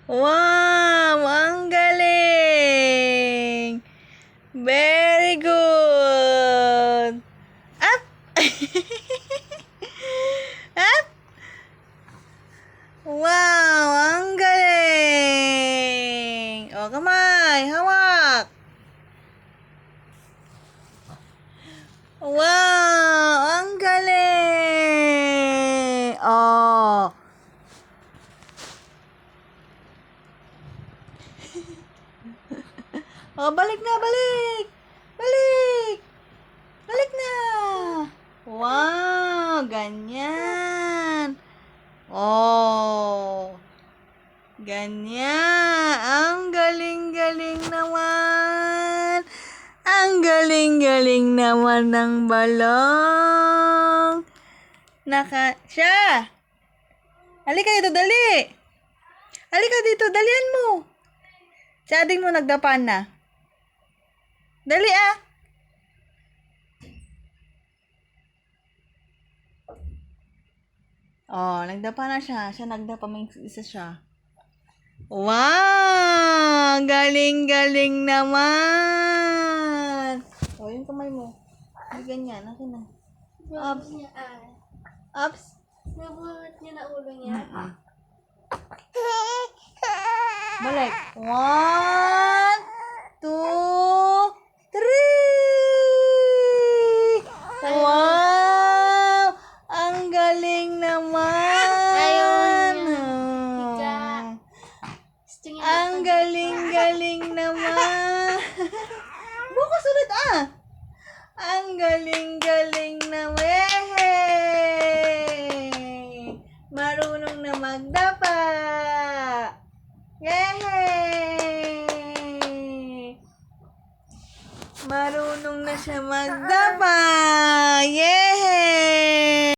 Wow! Ang galing! Very good! Up! Up! Wow! Ang galing! O, kamay! Hawak! Wow! Ang galing! Oh! Oh, balik na, balik! Balik! Balik na! Wow! Ganyan! Oh! Ganyan! Ang galing-galing naman! Ang galing-galing naman ng balong! Siya! Halika dito, dali! Halika dito, dalian mo! Si ading mo nagdapan na. Dali ah! Oh, nagdapa na siya. Siya nagdapa, may isa siya. Wow! Galing-galing naman! Oh, yung kamay mo. Hindi ganyan. Akin na. Ups. Ups. Nabuhat niya na ulo niya. Balik. 1, 2, 3! Wow! Ang galing naman! Ang galing-galing naman! Bukas ulit ah! Ang galing-galing naman! Yay! Marunong na magdapa! Yay! Marunong na siya magdapa! Yay!